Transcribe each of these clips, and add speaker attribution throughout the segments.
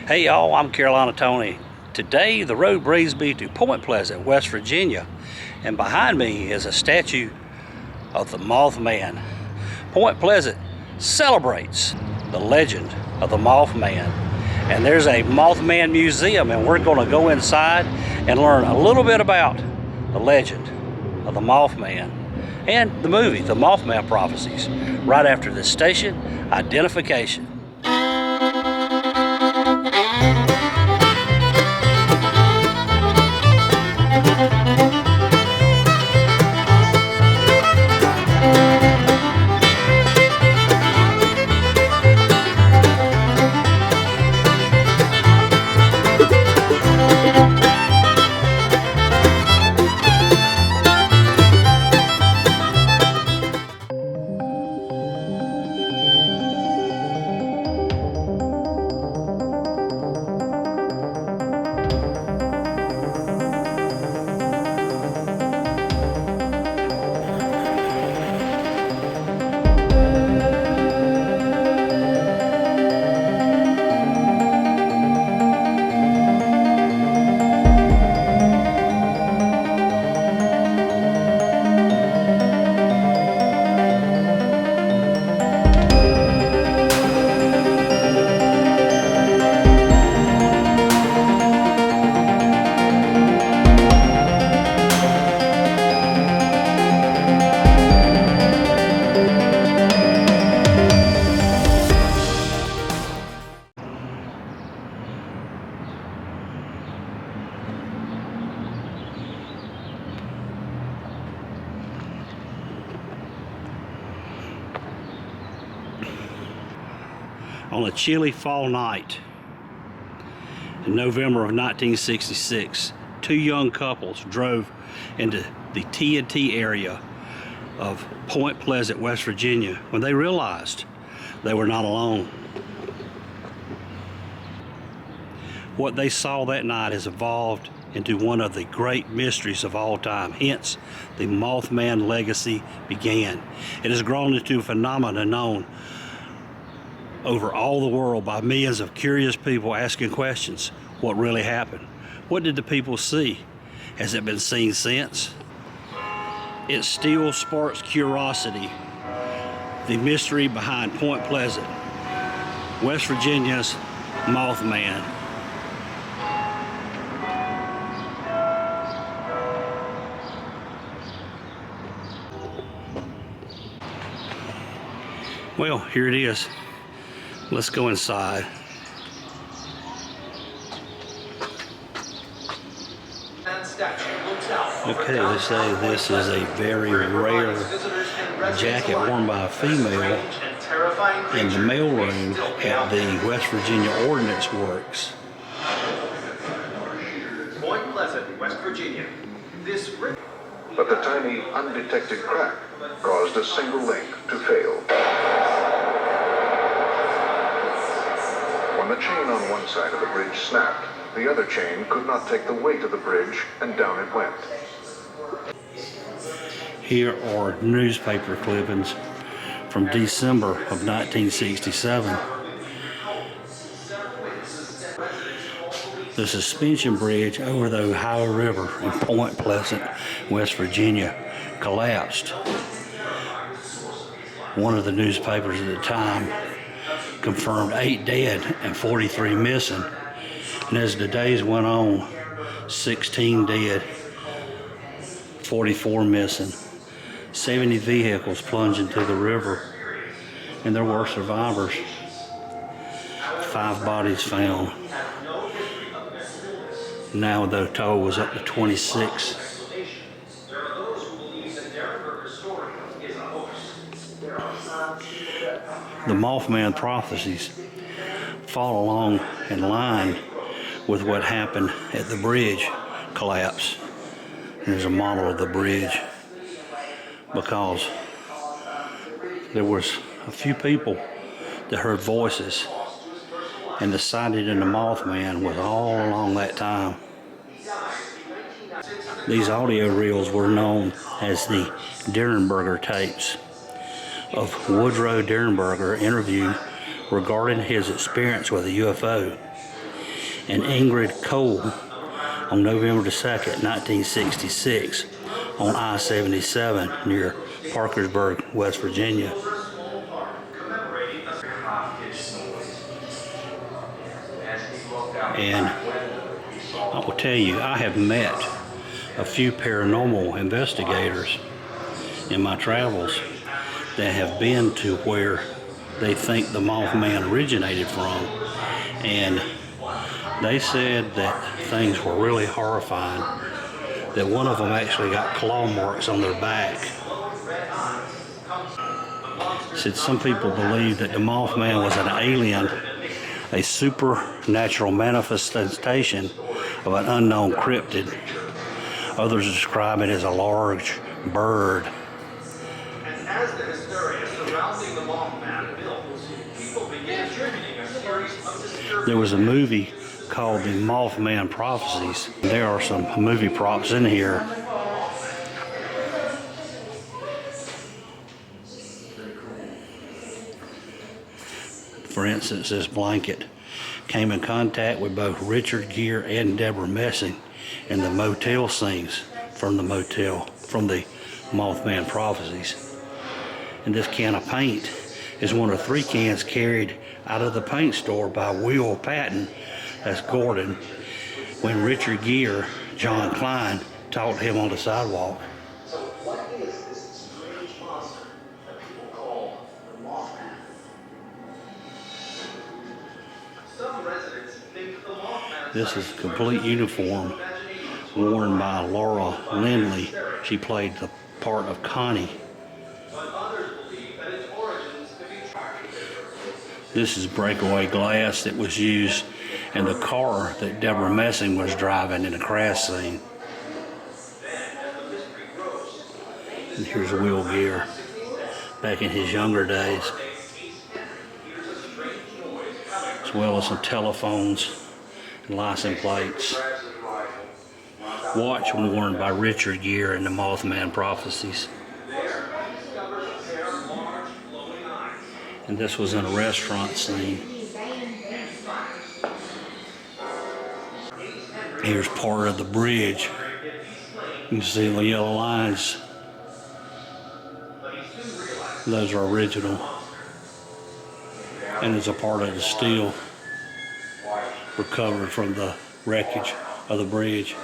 Speaker 1: Hey y'all, I'm Carolina Tony. Today the road brings me to Point Pleasant, West Virginia, and behind me is a statue of the Mothman. Point Pleasant celebrates the legend of the Mothman, and there's a Mothman museum, and we're going to go inside and learn a little bit about the legend of the Mothman and the movie, The Mothman Prophecies, right after this station identification. On a chilly fall night in November of 1966, two young couples drove into the T&T area of Point Pleasant, West Virginia, when they realized they were not alone. What they saw that night has evolved into one of the great mysteries of all time. Hence, the Mothman legacy began. It has grown into a phenomenon known over all the world by millions of curious people asking questions. What really happened? What did the people see? Has it been seen since? It still sparks curiosity. The mystery behind Point Pleasant, West Virginia's Mothman. Well, here it is. Let's go inside. Okay, they say this is a very rare jacket worn by a female in the mailroom at the West Virginia Ordinance Works.
Speaker 2: Point Pleasant, West Virginia.
Speaker 3: But the tiny, undetected crack caused a single link to fail. When the chain on one side of the bridge snapped, the other chain could not take the weight of the bridge, and down it went.
Speaker 1: Here are newspaper clippings from December of 1967. The suspension bridge over the Ohio River in Point Pleasant, West Virginia, collapsed. One of the newspapers at the time confirmed 8 dead and 43 missing. And as the days went on, 16 dead, 44 missing, 70 vehicles plunged into the river, and there were survivors. 5 bodies found. Now the total was up to 26. The Mothman prophecies fall along in line with what happened at the bridge collapse. There's a model of the bridge because there was a few people that heard voices, and the sighting of the Mothman was all along that time. These audio reels were known as the Derenberger tapes of Woodrow Derenberger interview regarding his experience with a UFO. and Ingrid Cole on November the 2nd, 1966 on I-77 near Parkersburg, West Virginia. And I will tell you, I have met a few paranormal investigators in my travels that have been to where they think the Mothman originated from, and they said that things were really horrifying, that one of them actually got claw marks on their back. Said some people believe that the Mothman was an alien, a supernatural manifestation of an unknown cryptid. Others describe it as a large bird.
Speaker 2: And as the hysteria surrounding the Mothman builds, people begin attributing a series of disturbing...
Speaker 1: There was a movie called The MothMan Prophecies. There are some movie props in here. For instance, this blanket came in contact with both Richard Gere and Deborah Messing in the motel scenes from the Mothman Prophecies. And this can of paint is one of 3 cans carried out of the paint store by Will Patton, that's Gordon, when Richard Gere, John Klein, talked to him on the sidewalk.
Speaker 2: So what is this strange monster that people call the Mothman? Some residents think the Mothman...
Speaker 1: This is a complete uniform worn by Laura Lindley. She played the part of Connie.
Speaker 2: But others believe that its origins could be tracked.
Speaker 1: This is breakaway glass that was used in the car that Deborah Messing was driving in the crash scene. And here's Will Gere back in his younger days, as well as some telephones and license plates. Watch worn by Richard Gere in the Mothman Prophecies. And this was in a restaurant scene. Here's part of the bridge. You can see the yellow lines. Those are original. And it's a part of the steel recovered from the wreckage of the bridge.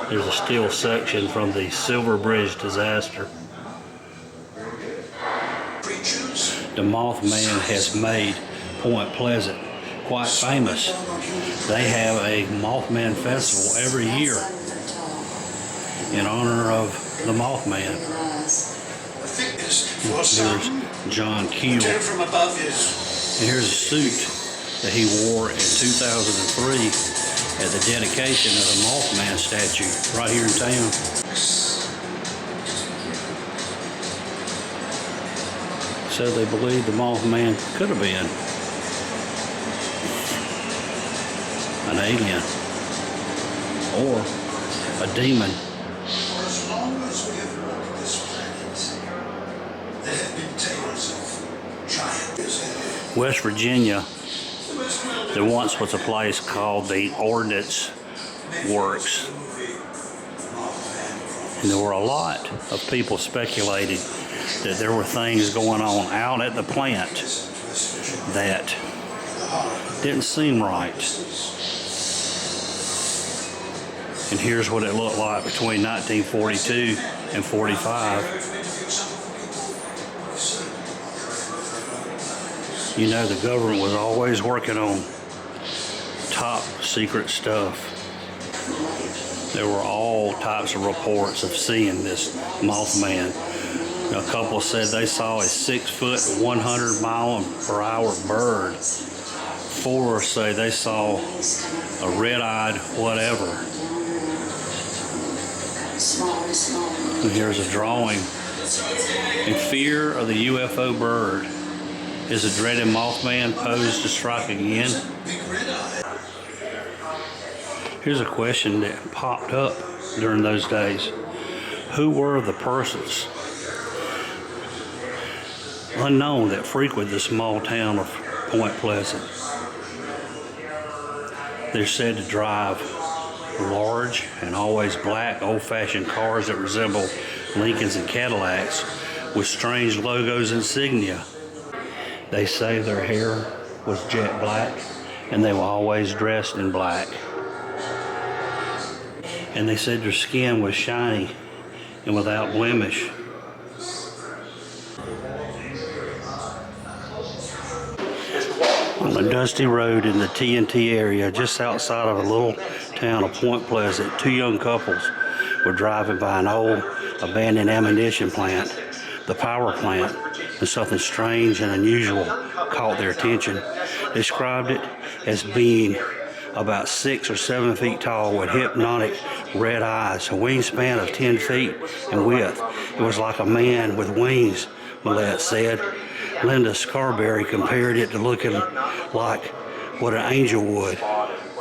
Speaker 1: There's a steel section from the Silver Bridge disaster. The Mothman has made Point Pleasant quite famous. They have a Mothman festival every year in honor of the Mothman. Here's John Keel. And here's a suit that he wore in 2003 at the dedication of the MothMan Statue right here in town. So they believe the Mothman could have been an alien or a demon.
Speaker 4: For as long as we have walked this planet, there have been tales of giants.
Speaker 1: West Virginia, there once was a place called the Ordinance Works. And there were a lot of people speculating that there were things going on out at the plant that didn't seem right. And here's what it looked like between 1942 and 45. You know, the government was always working on top secret stuff. There were all types of reports of seeing this Mothman. A couple said they saw a 6-foot, 100-mile-per-hour bird. 4 say they saw a red-eyed whatever. And here's a drawing. In fear of the UFO bird, is the dreaded Mothman posed to strike again? Here's a question that popped up during those days. Who were the persons unknown that frequented the small town of Point Pleasant? They're said to drive large and always black old-fashioned cars that resemble Lincolns and Cadillacs with strange logos and insignia. They say their hair was jet black and they were always dressed in black. And they said their skin was shiny and without blemish. On a dusty road in the TNT area just outside of a little town of Point Pleasant, two young couples were driving by an old abandoned ammunition plant, the power plant, and something strange and unusual caught their attention. They described it as being about 6 or 7 feet tall with hypnotic red eyes, a wingspan of 10 feet in width. It was like a man with wings, Millette said. Linda Scarberry compared it to looking like what an angel would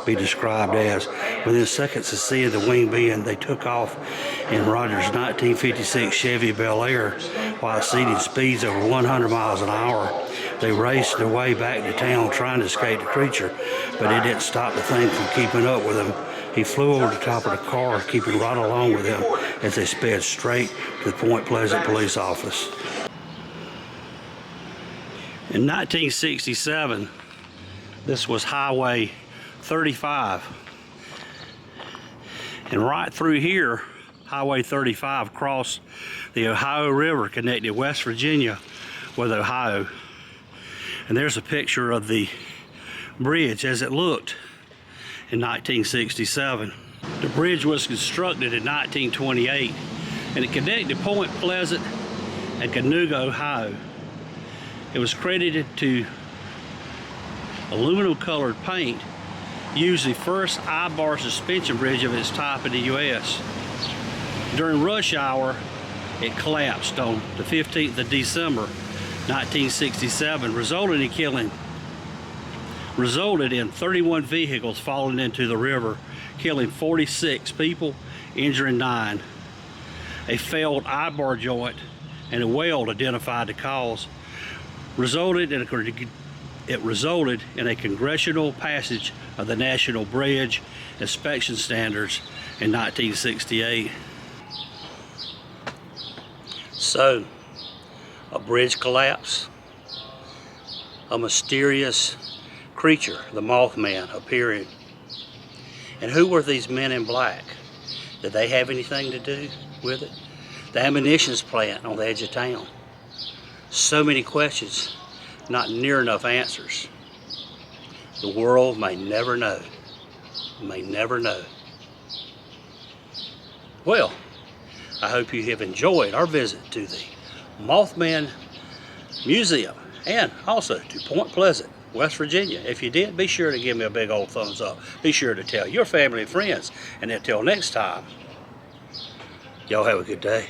Speaker 1: be described as. Within seconds of seeing the wing being, they took off in Rogers' 1956 Chevy Bel Air while exceeding speeds over 100 miles an hour. They raced their way back to town trying to escape the creature, but it didn't stop the thing from keeping up with them. He flew over the top of the car, keeping right along with him as they sped straight to the Point Pleasant police office. In 1967, this was Highway 35. And right through here, Highway 35 crossed the Ohio River, connected West Virginia with Ohio. And there's a picture of the bridge as it looked in 1967. The bridge was constructed in 1928 and it connected Point Pleasant and Cayuga, Ohio. It was credited to aluminum colored paint, used the first I-bar suspension bridge of its type in the U.S. During rush hour, it collapsed on the 15th of December, 1967, resulted in 31 vehicles falling into the river, killing 46 people, injuring 9. A failed I-bar joint and a weld identified the cause. It resulted in a congressional passage of the National Bridge Inspection Standards in 1968. So, a bridge collapse, a mysterious creature, the Mothman, appearing. And who were these men in black? Did they have anything to do with it? The ammunition plant on the edge of town. So many questions, not near enough answers. The world may never know. May never know. Well, I hope you have enjoyed our visit to the MothMan Museum and also to Point Pleasant, West Virginia. If you did, be sure to give me a big old thumbs up. Be sure to tell your family and friends. And until next time, y'all have a good day.